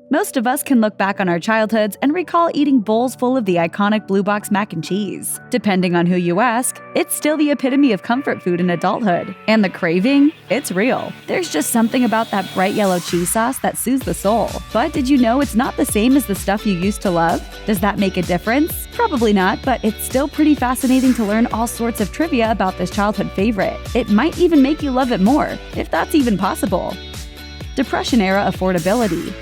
Most of us can look back on our childhoods and recall eating bowls full of the iconic blue box mac and cheese. Depending on who you ask, it's still the epitome of comfort food in adulthood. And the craving? It's real. There's just something about that bright yellow cheese sauce that soothes the soul. But did you know it's not the same as the stuff you used to love? Does that make a difference? Probably not, but it's still pretty fascinating to learn all sorts of trivia about this childhood favorite. It might even make you love it more, if that's even possible. Depression-era affordability.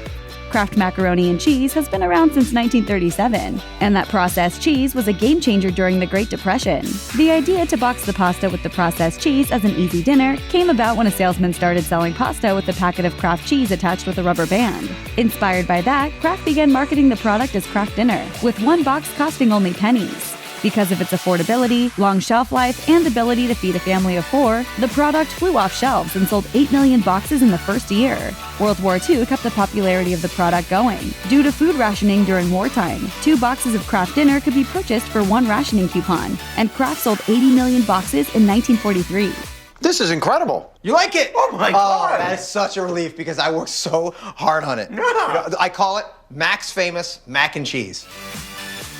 Kraft Macaroni Cheese has been around since 1937, and that processed cheese was a game-changer during the Great Depression. The idea to box the pasta with the processed cheese as an easy dinner came about when a salesman started selling pasta with a packet of Kraft cheese attached with a rubber band. Inspired by that, Kraft began marketing the product as Kraft Dinner, with one box costing only pennies. Because of its affordability, long shelf life, and ability to feed a family of 4, the product flew off shelves and sold 8 million boxes in the first year. World War II kept the popularity of the product going. Due to food rationing during wartime, 2 boxes of Kraft Dinner could be purchased for 1 rationing coupon, and Kraft sold 80 million boxes in 1943. This is incredible. You like it? Oh my God. Oh, that is such a relief because I worked so hard on it. Yeah. You know, I call it Mac's famous mac and cheese.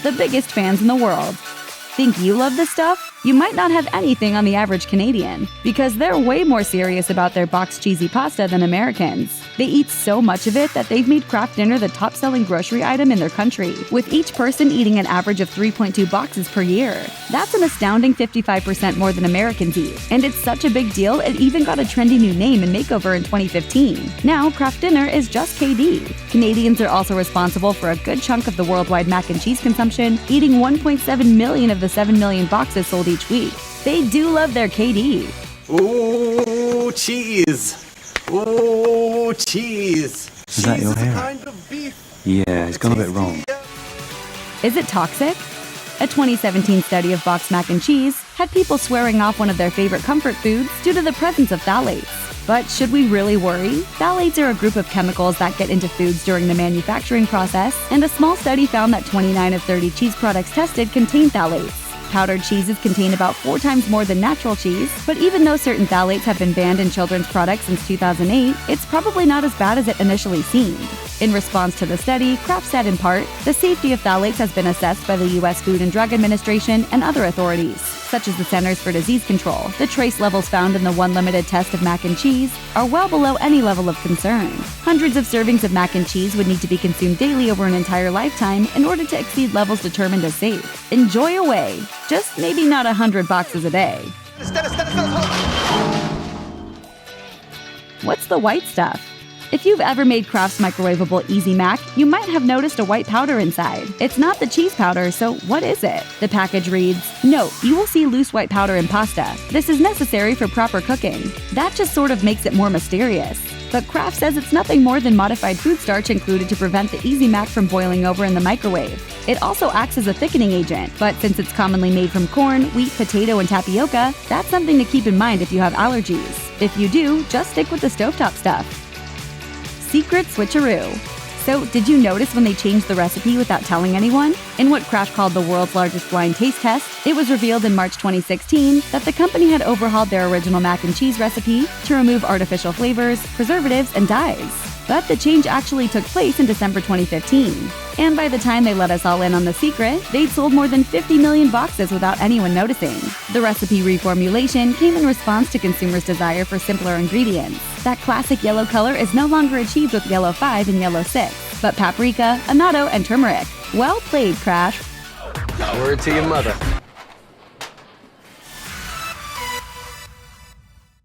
The biggest fans in the world. Think you love this stuff? You might not have anything on the average Canadian, because they're way more serious about their boxed cheesy pasta than Americans. They eat so much of it that they've made Kraft Dinner the top-selling grocery item in their country, with each person eating an average of 3.2 boxes per year. That's an astounding 55% more than Americans eat, and it's such a big deal it even got a trendy new name and makeover in 2015. Now, Kraft Dinner is just KD. Canadians are also responsible for a good chunk of the worldwide mac and cheese consumption, eating 1.7 million of the 7 million boxes sold each week. They do love their KD. Ooh, cheese. Ooh, cheese. Is that your hair? Kind of beef. Yeah, it's gone a bit wrong. Is it toxic? A 2017 study of boxed mac and cheese had people swearing off one of their favorite comfort foods due to the presence of phthalates. But should we really worry? Phthalates are a group of chemicals that get into foods during the manufacturing process, and a small study found that 29 of 30 cheese products tested contain phthalates. Powdered cheeses contain about 4 times more than natural cheese, but even though certain phthalates have been banned in children's products since 2008, it's probably not as bad as it initially seemed. In response to the study, Kraft said in part, the safety of phthalates has been assessed by the U.S. Food and Drug Administration and other authorities, such as the Centers for Disease Control. The trace levels found in the one limited test of mac and cheese are well below any level of concern. Hundreds of servings of mac and cheese would need to be consumed daily over an entire lifetime in order to exceed levels determined as safe. Enjoy away. Just maybe not 100 boxes a day. What's the white stuff? If you've ever made Kraft's microwavable Easy Mac, you might have noticed a white powder inside. It's not the cheese powder, so what is it? The package reads, "Note, you will see loose white powder in pasta. This is necessary for proper cooking." That just sort of makes it more mysterious. But Kraft says it's nothing more than modified food starch included to prevent the Easy Mac from boiling over in the microwave. It also acts as a thickening agent, but since it's commonly made from corn, wheat, potato, and tapioca, that's something to keep in mind if you have allergies. If you do, just stick with the stovetop stuff. Secret switcheroo. So, did you notice when they changed the recipe without telling anyone? In what Kraft called the world's largest blind taste test, it was revealed in March 2016 that the company had overhauled their original mac and cheese recipe to remove artificial flavors, preservatives, and dyes. But the change actually took place in December 2015. And by the time they let us all in on the secret, they'd sold more than 50 million boxes without anyone noticing. The recipe reformulation came in response to consumers' desire for simpler ingredients. That classic yellow color is no longer achieved with yellow 5 and yellow 6, but paprika, annatto, and turmeric. Well played, Kraft. Word to your mother.